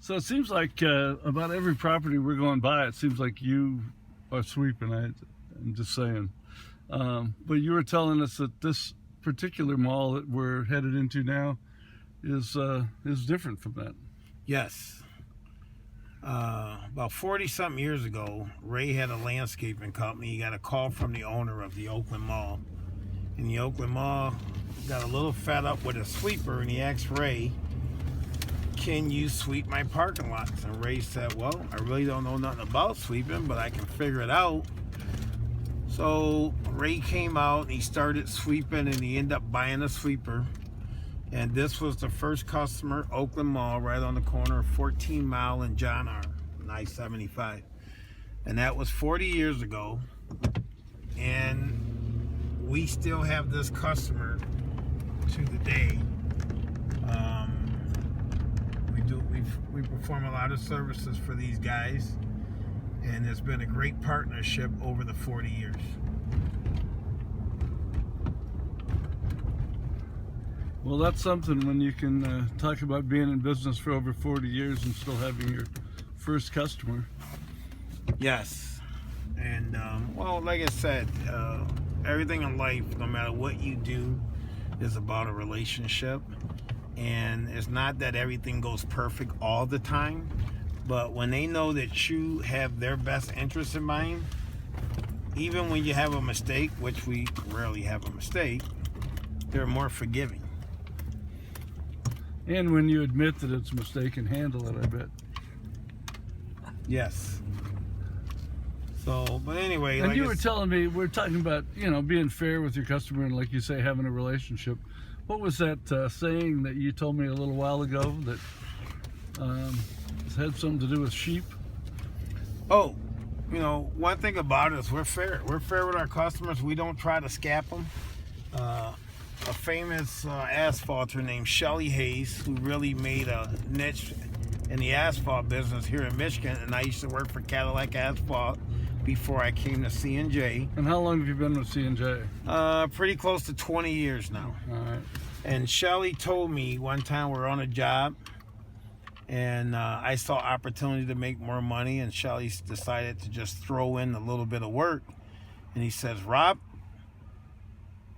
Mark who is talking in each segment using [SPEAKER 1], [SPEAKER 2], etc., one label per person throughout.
[SPEAKER 1] So it seems like about every property we're going by, it seems like you are sweeping. I'm just saying. But you were telling us that this particular mall that we're headed into now is different from that.
[SPEAKER 2] Yes. About 40-something years ago, Ray had a landscaping company. He got a call from the owner of the Oakland Mall. And the Oakland Mall got a little fed up with a sweeper, and he asked Ray, can you sweep my parking lots? And Ray said, well, I really don't know nothing about sweeping, but I can figure it out. So Ray came out and he started sweeping, and he ended up buying a sweeper. And this was the first customer, Oakland Mall, right on the corner of 14 Mile and John R, I-75. And that was 40 years ago. And we still have this customer to the day. We perform a lot of services for these guys, and it's been a great partnership over the 40 years.
[SPEAKER 1] Well, that's something when you can talk about being in business for over 40 years and still having your first customer.
[SPEAKER 2] Yes. And, well, like I said, everything in life, no matter what you do, is about a relationship. And it's not that everything goes perfect all the time, but when they know that you have their best interest in mind, even when you have a mistake, which we rarely have a mistake, they're more forgiving.
[SPEAKER 1] And when you admit that it's a mistake and handle it, I bet.
[SPEAKER 2] Yes. So, but anyway.
[SPEAKER 1] And
[SPEAKER 2] like
[SPEAKER 1] you were telling me, we're talking about, being fair with your customer and, like you say, having a relationship. What was that saying that you told me a little while ago that had something to do with sheep?
[SPEAKER 2] Oh, one thing about it is we're fair. We're fair with our customers. We don't try to scap them. A famous asphalter named Shelly Hayes, who really made a niche in the asphalt business here in Michigan, and I used to work for Cadillac Asphalt before I came to C&J.
[SPEAKER 1] And how long have you been with C&J?
[SPEAKER 2] Pretty close to 20 years now.
[SPEAKER 1] All right.
[SPEAKER 2] And Shelly told me one time we were on a job, and I saw opportunity to make more money, and Shelly decided to just throw in a little bit of work. And he says, Rob,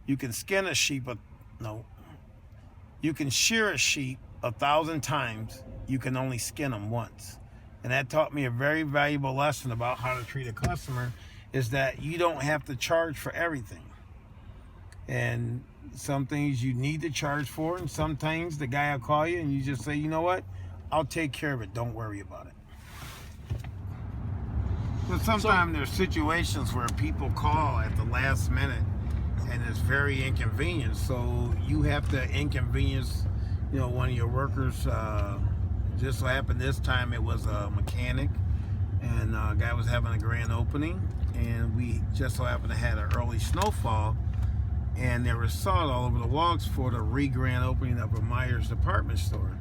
[SPEAKER 2] you can skin a sheep, you can shear a sheep 1,000 times, you can only skin them once. And that taught me a very valuable lesson about how to treat a customer, is that you don't have to charge for everything. And some things you need to charge for, and sometimes the guy will call you and you just say, you know what, I'll take care of it, don't worry about it. But sometimes there's situations where people call at the last minute and it's very inconvenient, so you have to inconvenience one of your workers. Just so happened this time it was a mechanic, and a guy was having a grand opening, and we just so happened to have an early snowfall, and there was salt all over the walks for the re-grand opening of a Myers department store.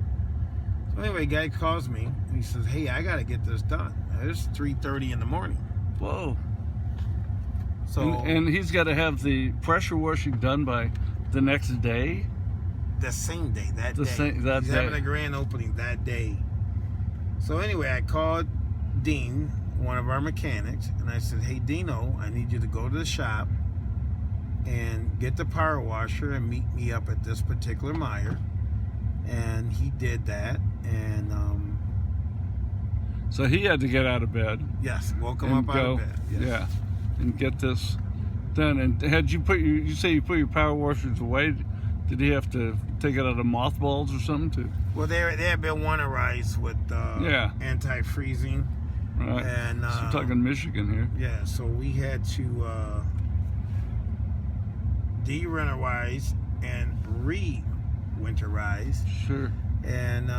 [SPEAKER 2] So anyway, guy calls me and he says, hey, I gotta get this done. It's 3:30 in the morning.
[SPEAKER 1] Whoa.
[SPEAKER 2] So
[SPEAKER 1] and he's got to have the pressure washing done by the next day?
[SPEAKER 2] The same day, that day.
[SPEAKER 1] He's
[SPEAKER 2] having a grand opening that day. So anyway, I called Dean, one of our mechanics, and I said, hey, Dino, I need you to go to the shop and get the power washer and meet me up at this particular Meijer. And he did that, and
[SPEAKER 1] so he had to get out of bed.
[SPEAKER 2] Yes, woke him up out of bed. Yes.
[SPEAKER 1] Yeah, and get this done. And had you you say you put your power washers away? Did he have to take it out of mothballs or something too?
[SPEAKER 2] Well, they had been winterized with anti-freezing.
[SPEAKER 1] Right.
[SPEAKER 2] And
[SPEAKER 1] so we're talking Michigan here.
[SPEAKER 2] Yeah, so we had to de-winterize and re-winterize.
[SPEAKER 1] Sure.
[SPEAKER 2] And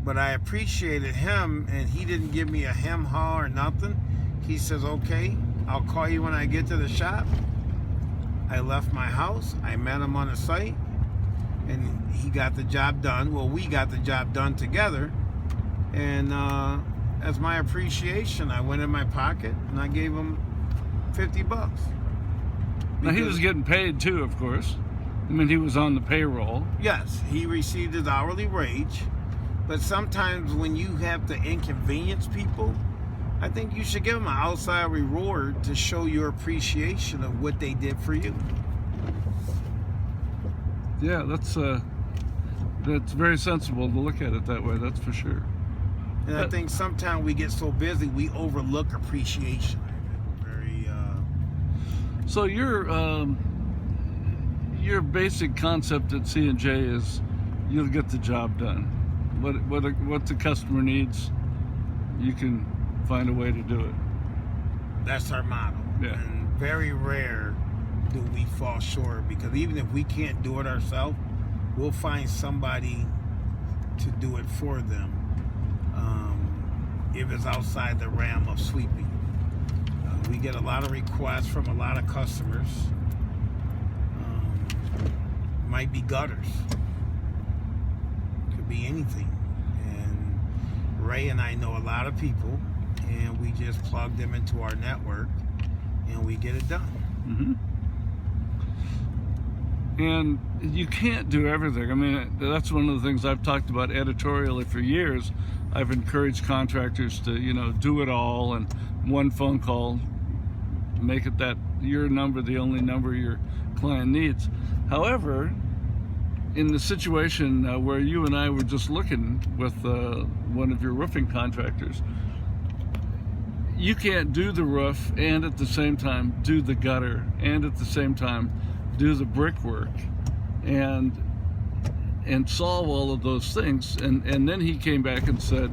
[SPEAKER 2] but I appreciated him, and he didn't give me a hem-haw or nothing. He says, okay, I'll call you when I get to the shop. I left my house, I met him on the site, and he got the job done. Well, we got the job done together, and as my appreciation, I went in my pocket and I gave him $50.
[SPEAKER 1] Now he was getting paid too, of course. I mean, he was on the payroll.
[SPEAKER 2] Yes, he received his hourly wage, But sometimes when you have to inconvenience people, I think you should give them an outside reward to show your appreciation of what they did for you.
[SPEAKER 1] Yeah, that's very sensible to look at it that way. That's for sure.
[SPEAKER 2] And I think sometimes we get so busy we overlook appreciation.
[SPEAKER 1] So your basic concept at C&J is you'll get the job done. What the customer needs, you can find a way to do it.
[SPEAKER 2] That's our motto.
[SPEAKER 1] Yeah.
[SPEAKER 2] And very rare do we fall short, because even if we can't do it ourselves, we'll find somebody to do it for them, if it's outside the realm of sweeping. We get a lot of requests from a lot of customers. Might be gutters, could be anything. And Ray and I know a lot of people, and we just plug them into our network and we get it done.
[SPEAKER 1] Mm-hmm. And you can't do everything. I mean, that's one of the things I've talked about editorially for years. I've encouraged contractors to, do it all, and one phone call, make it that your number the only number your client needs. However, in the situation where you and I were just looking with one of your roofing contractors, you can't do the roof and at the same time do the gutter and at the same time do the brickwork and solve all of those things. And then he came back and said,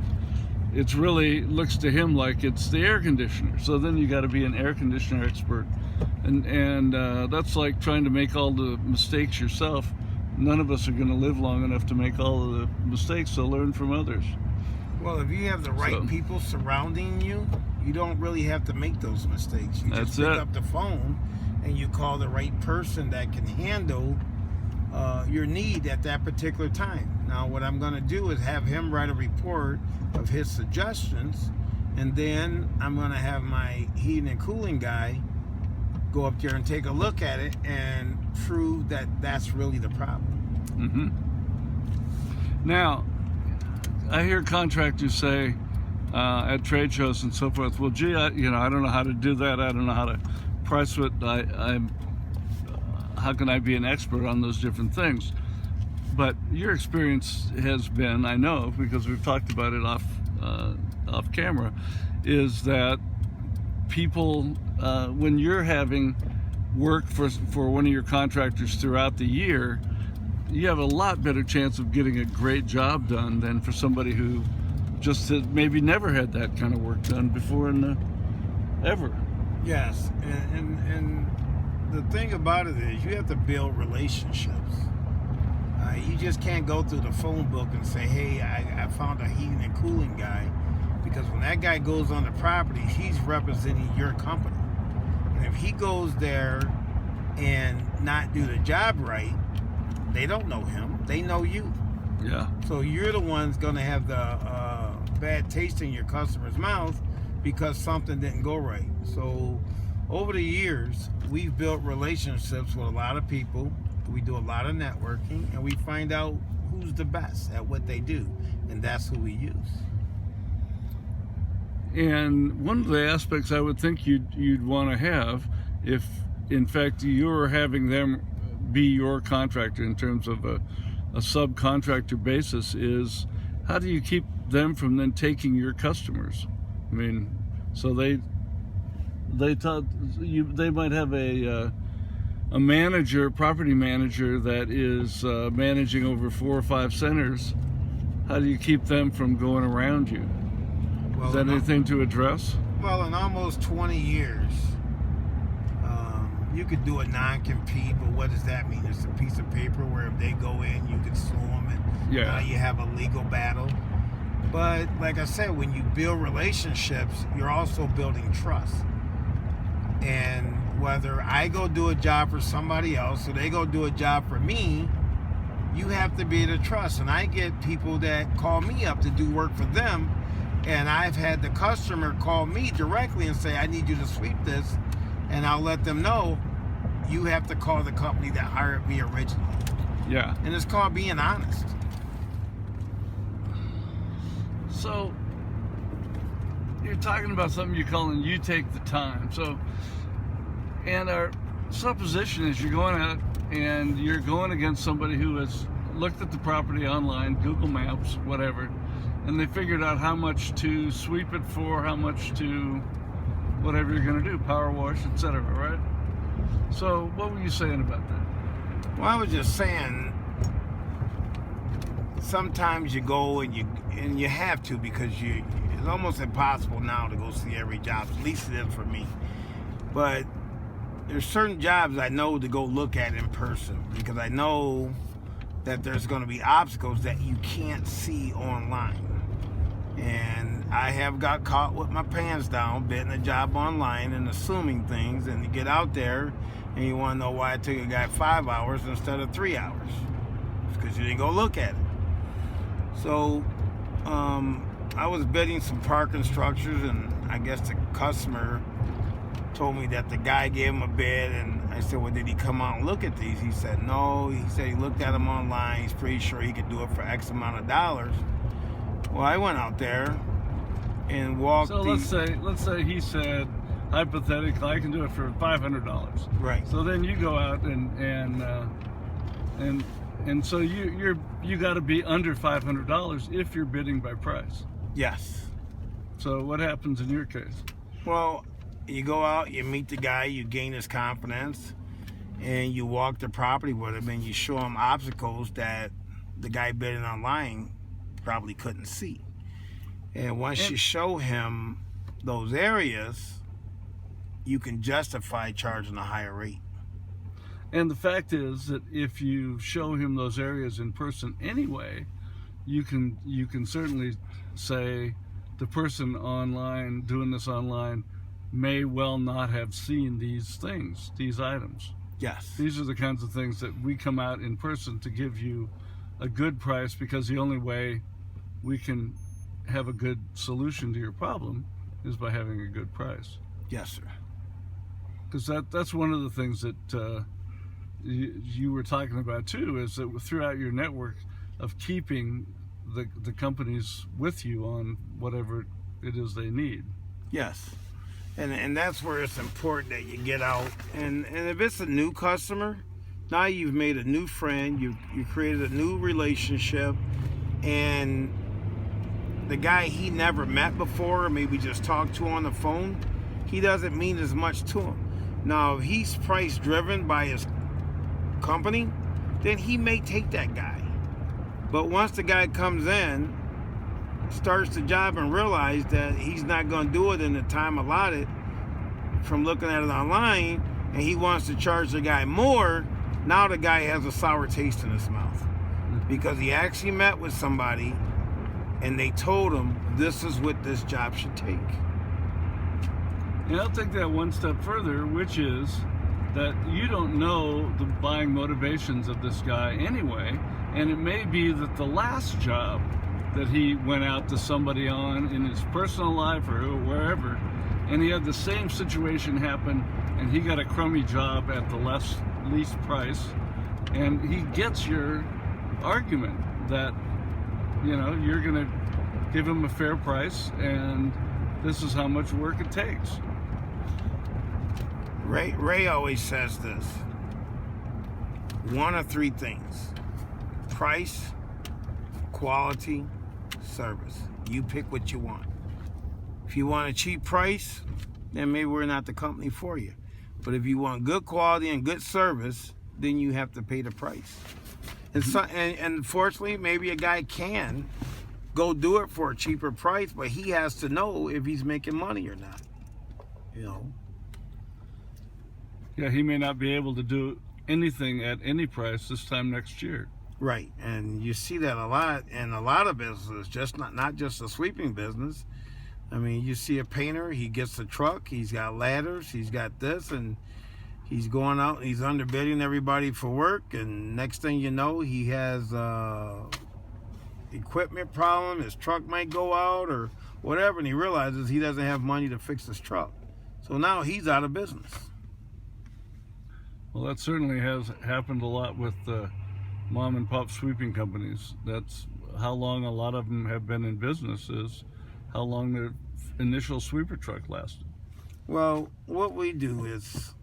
[SPEAKER 1] it's really looks to him like it's the air conditioner. So then you got to be an air conditioner expert, and that's like trying to make all the mistakes yourself. None of us are going to live long enough to make all of the mistakes, so learn from others.
[SPEAKER 2] Well, if you have the right people surrounding you, you don't really have to make those mistakes. You just pick up the phone and you call the right person that can handle your need at that particular time. Now, what I'm going to do is have him write a report of his suggestions, and then I'm going to have my heating and cooling guy go up there and take a look at it and prove that that's really the problem.
[SPEAKER 1] Mm-hmm. Now, I hear contractors say at trade shows and so forth, well, gee, I don't know how to do that. I don't know how to price it. How can I be an expert on those different things? But your experience has been, I know, because we've talked about it off camera, is that people, when you're having work for one of your contractors throughout the year, you have a lot better chance of getting a great job done than for somebody who just has maybe never had that kind of work done before ever.
[SPEAKER 2] Yes, and the thing about it is you have to build relationships. You just can't go through the phone book and say, hey, I found a heating and cooling guy, because when that guy goes on the property, he's representing your company. And if he goes there and not do the job right, they don't know him, they know you.
[SPEAKER 1] Yeah.
[SPEAKER 2] So you're the one's going to have the bad taste in your customer's mouth because something didn't go right. So over the years, we've built relationships with a lot of people. We do a lot of networking, and we find out who's the best at what they do, and that's who we use. And
[SPEAKER 1] one of the aspects I would think you'd want to have, if in fact you're having them be your contractor in terms of a subcontractor basis, is how do you keep them from then taking your customers? I mean, so they might have a property manager that is managing over 4 or 5 centers. How do you keep them from going around you? Well, is that anything to address?
[SPEAKER 2] Well, in almost 20 years, you could do a non-compete, but what does that mean? It's a piece of paper where if they go in, you can sue them, and you have a legal battle. But like I said, when you build relationships, you're also building trust. And whether I go do a job for somebody else or they go do a job for me, you have to be able to trust. And I get people that call me up to do work for them, and I've had the customer call me directly and say, I need you to sweep this, and I'll let them know you have to call the company that hired me originally.
[SPEAKER 1] Yeah.
[SPEAKER 2] And it's called being honest.
[SPEAKER 1] So you're talking about something you're calling you take the time. So, and our supposition is you're going out and you're going against somebody who has looked at the property online, Google Maps, whatever, and they figured out how much to sweep it for, how much to whatever you're going to do, power wash, etc., right? So what were you saying about that?
[SPEAKER 2] Well, I was just saying, sometimes you go and you have to, because it's almost impossible now to go see every job. At least it is for me. But there's certain jobs I know to go look at in person, because I know that there's going to be obstacles that you can't see online. And I have got caught with my pants down, bidding a job online and assuming things, and you get out there and you want to know why it took a guy 5 hours instead of 3 hours. It's because you didn't go look at it. So I was bidding some parking structures, and I guess the customer told me that the guy gave him a bid, and I said, well, did he come out and look at these? He said no. He said he looked at them online. He's pretty sure he could do it for X amount of dollars. Well, I went out there and walked.
[SPEAKER 1] So let's say he said, hypothetically, I can do it for $500.
[SPEAKER 2] Right.
[SPEAKER 1] So then you go out and so you got to be under $500 if you're bidding by price.
[SPEAKER 2] Yes.
[SPEAKER 1] So what happens in your case?
[SPEAKER 2] Well, you go out, you meet the guy, you gain his confidence, and you walk the property with him, and you show him obstacles that the guy bidding online probably couldn't see. And once you show him those areas, you can justify charging a higher rate.
[SPEAKER 1] And the fact is that if you show him those areas in person anyway, you can certainly say the person online doing this online may well not have seen these things, these items.
[SPEAKER 2] Yes.
[SPEAKER 1] These are the kinds of things that we come out in person to give you a good price, because the only way we can have a good solution to your problem is by having a good price.
[SPEAKER 2] Yes, sir.
[SPEAKER 1] Because that's one of the things that you were talking about too, is that throughout your network of keeping the companies with you on whatever it is they need.
[SPEAKER 2] Yes. And that's where it's important that you get out. And if it's a new customer, now you've made a new friend, you created a new relationship, and the guy he never met before, or maybe just talked to on the phone, he doesn't mean as much to him. Now, if he's price driven by his company, then he may take that guy. But once the guy comes in, starts the job, and realize that he's not going to do it in the time allotted from looking at it online, and he wants to charge the guy more, now the guy has a sour taste in his mouth, because he actually met with somebody and they told him this is what this job should take.
[SPEAKER 1] And I'll take that one step further, which is that you don't know the buying motivations of this guy anyway, and it may be that the last job that he went out to somebody on in his personal life or wherever, and he had the same situation happen, and he got a crummy job at the least price, and he gets your argument that, you know, you're going to give him a fair price, and this is how much work it takes.
[SPEAKER 2] Ray always says this: one of three things: price, quality, service. You pick what you want. If you want a cheap price, then maybe we're not the company for you. But if you want good quality and good service, then you have to pay the price. And unfortunately, maybe a guy can go do it for a cheaper price, but he has to know if he's making money or not. You know?
[SPEAKER 1] Yeah, he may not be able to do anything at any price this time next year.
[SPEAKER 2] Right, and you see that a lot in a lot of businesses, just not just the sweeping business. I mean, you see a painter, he gets a truck, he's got ladders, he's got this, and he's going out, he's underbidding everybody for work, and next thing you know, he has equipment problem, his truck might go out or whatever, and he realizes he doesn't have money to fix his truck. So now he's out of business.
[SPEAKER 1] Well, that certainly has happened a lot with mom and pop sweeping companies. That's how long a lot of them have been in business is how long their initial sweeper truck lasted.
[SPEAKER 2] Well, what we do is,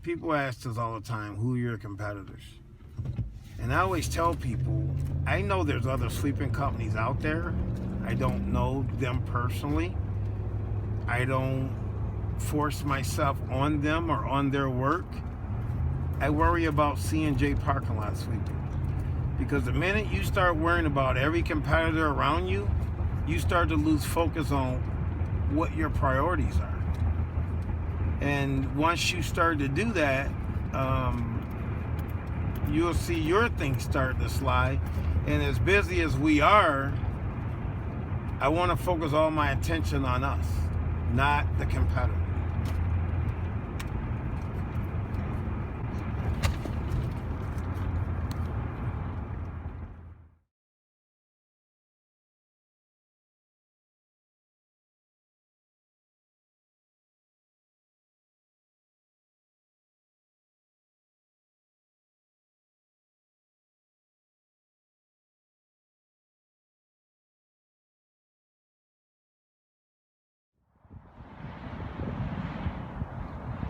[SPEAKER 2] people ask us all the time, who are your competitors? And I always tell people, I know there's other sweeping companies out there. I don't know them personally. I don't force myself on them or on their work. I worry about C&J Parking Lot Sweeping. Because the minute you start worrying about every competitor around you, you start to lose focus on what your priorities are. And once you start to do that, you'll see your things start to slide. And as busy as we are, I want to focus all my attention on us, not the competitor.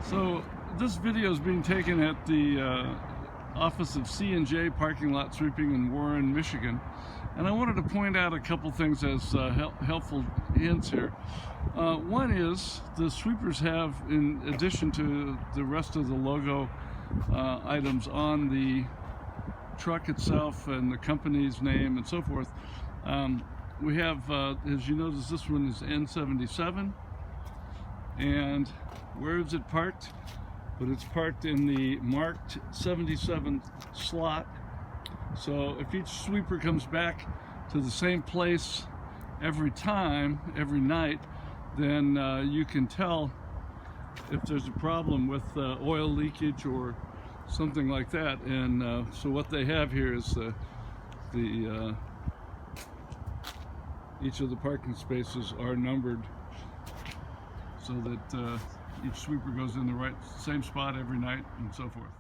[SPEAKER 1] So this video is being taken at the office of C&J Parking Lot Sweeping in Warren, Michigan. And I wanted to point out a couple things as helpful hints here. One is the sweepers have, in addition to the rest of the logo items on the truck itself and the company's name and so forth, we have, as you notice, this one is N77. And where is it parked? But it's parked in the marked 77 slot. So if each sweeper comes back to the same place every time, every night, then you can tell if there's a problem with oil leakage or something like that. And so what they have here is each of the parking spaces are numbered so that each sweeper goes in the same spot every night and so forth.